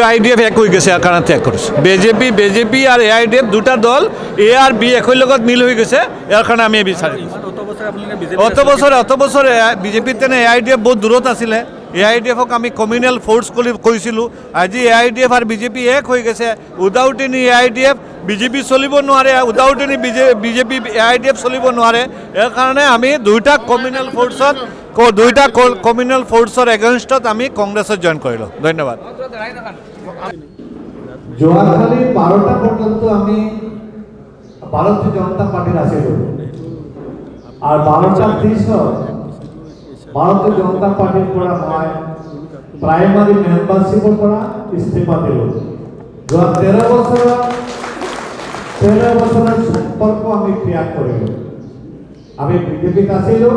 AIDF এক হৈ গৈছে কাৰণ ত্যাগ কৰিছে বিজেপি আৰু AIDF দুটা দল A আৰু B একৈৰ লগত মিল হৈ গৈছে ইয়াৰ কাৰণে আমি বিচাৰিম অত বছৰ বিজেপিত তেনে AIDF বহুত দূৰত আছিলে AIDFক আমি কমিউনেল ফ'ৰ্চ কৰি কৈছিলোঁ আজি AIDF আৰু বিজেপি এক হৈ গৈছে উইদাউট এনি AIDF বিজেপি চলিব নোৱাৰে উইদাউট এনি বিজেপি AIDF চলিব নোৱাৰে ইয়াৰ কাৰণে আমি দুইটা কমিউনেল ফ'ৰ্চৰ এগেইনষ্টত আমি কংগ্ৰেছত জইন কৰিলোঁ ধন্যবাদ যোৱাকালি 12টা পৰ্যন্ত আমি ভাৰতীয় জনতা পাৰ্টিৰ আছিলোঁ আৰু 12:30 ভাৰতীয় জনতা পাৰ্টিৰ পৰা মই প্ৰাইমাৰী মেম্বাৰশ্বিপৰ পৰা ইস্তিফা দিলোঁ যোৱা 13 বছৰৰ সম্পৰ্ক আমি ত্যাগ কৰিলোঁ আমি বিজেপিত আছিলোঁ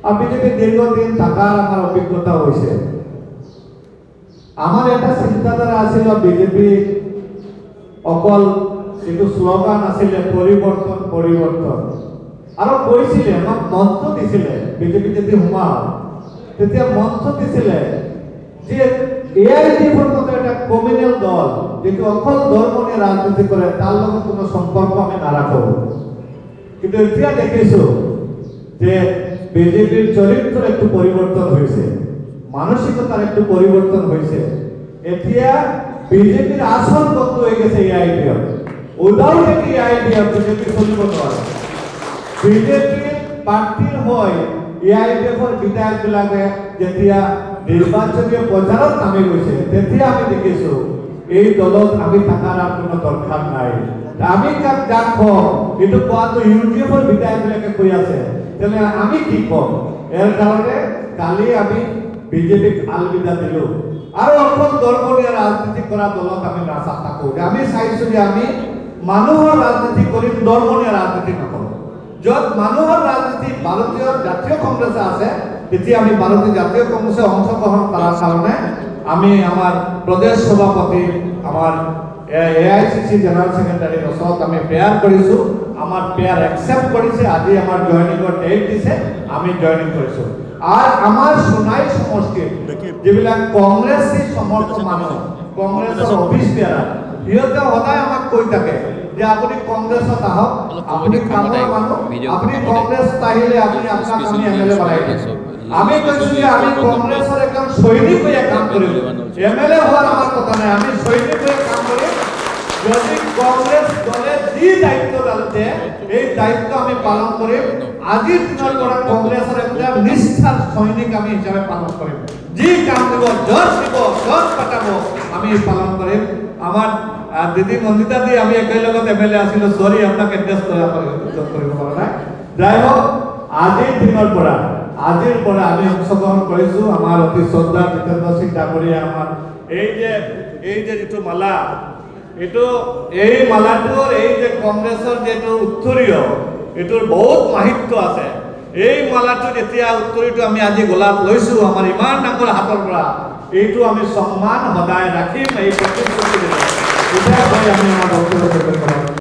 আৰু বিজেপি দীৰ্ঘদিন থকাৰ আমাৰ অভিজ্ঞতা হৈছে আমার এটা চিন্তাধারা আছিল বিজেপি অকল যেটো স্লোগান আছিল পরিবর্তন আর কৈছিলে আমাক মন্ত্র দিছিলে বিজেপি যদি হুমা তেতিয়া মন্ত্র দিছিলে যে AIDFৰ মতো এটা কমিউনেল দল যেটো অকল ধর্ম নিয়ে রাজনীতি করে তার লগত কোনো সম্পর্ক আমি নারাখো কিন্তু এতিয়া দেখিছো যে বিজেপির চরিত্র একটু পরিবর্তন হয়েছে মানসিকতার একটু পরিবর্তন হয়েছে এতিয়া বিজেপির আসল বন্ধু হয়ে গেছে AIDF without any AIDF BJP চলিব নোৱাৰে বিজেপি পাৰ্টিৰ হয় AIDFৰ বিধায়কবিলাকে যেতিয়া নির্বাচনীয় প্রচারত নামি গৈছে তেতিয়া আমি দেখিছো এই দলত আমি থাকার আর কোনো দরকার নাই আমি কাক যাক কিন্তু কোৱাটো UDFৰ বিধায়কবিলাকে কৈ আছে তেনে আমি কি কম এর কারণে কালি আমি বিজেপিক আলবিদা দিলো আর অকল ধর্ম নিয়ে রাজনীতি করা দলত আমি নাচা থাকো আমি চাইছো যে আমি মানুহৰ ৰাজনীতি কৰি ধৰ্ম নিয়ে ৰাজনীতি নকৰো যত মানুহৰ রাজনীতি ভারতীয় জাতীয় কংগ্রেসে আছে তেতিয়া আমি ভারতীয় জাতীয় কংগ্রেসে অংশগ্রহণ করার কারণে আমি আমার প্রদেশ সভাপতি আমার AICC জেনারেল সেক্রেটারি ওচৰত আমি প্ৰেয়াৰ কৰিছো আমাৰ প্ৰেয়াৰ একসেপ্ট কৰিছে আজি আমাৰ জয়নিংৰ ডেট দিছে আমি জয়নিং কৰিছো আর আমার সোনাই সমষ্টিত যেবিলাক কংগ্রেসী সমর্থক মানুষ কংগ্রেসের অফিস বেয়ারা সিহঁতে সদায় আমাক কৈ থাকে যে আপনি কংগ্রেসত আহক আপনি কামৰ মানুহ আপনি কংগ্রেসত আহিলে আপনি আপনাক আমি MLA বনাই আমি কৈছো যে আমি কংগ্রেসের একজন সৈনিক হয়ে কাম করিম MLA হওয়ার আমার কথা নাই আমি সৈনিক হয়ে কাম করিম যদি কংগ্রেস দলে যি দায়িত্ব দালতে এই দায়িত্ব আমি পালন করিম আজিৰ দিনৰ পৰা কংগ্ৰেছৰ একটা নিষ্ঠাৰ সৈনিক আমি হিচাপে পালন কৰিম যি কাম দিব জজ দিব জজ পাতাব আমি পালন কৰিম আমাৰ দিদি মন্দিতা দি আমি একেলগত MLA আছিল সৰি আপোনাক এড্ৰেছ কৰিব পৰা নাই যাই হোক আজিৰ দিনৰ পৰা আমি অংশগ্ৰহণ কৰিছো আমাৰ অতি শ্ৰদ্ধা জিতেন্দ্ৰ সিং ডাঙৰীয়া আমাৰ এই যে যেটো মালা এই মালাটোৰ এই যে কংগ্ৰেছৰ যেটো উত্তৰীয় এটোৰ বহুত মাহিত্য আছে এই মালাটো যেতিয়া উত্তৰীটো আমি আজি গোলাপ লৈছো আমাৰ ইমান ডাঙৰ হাতৰ পৰা এইটো আমি সম্মান সদায় ৰাখিম এই প্ৰতিশ্ৰুতি এটা আমি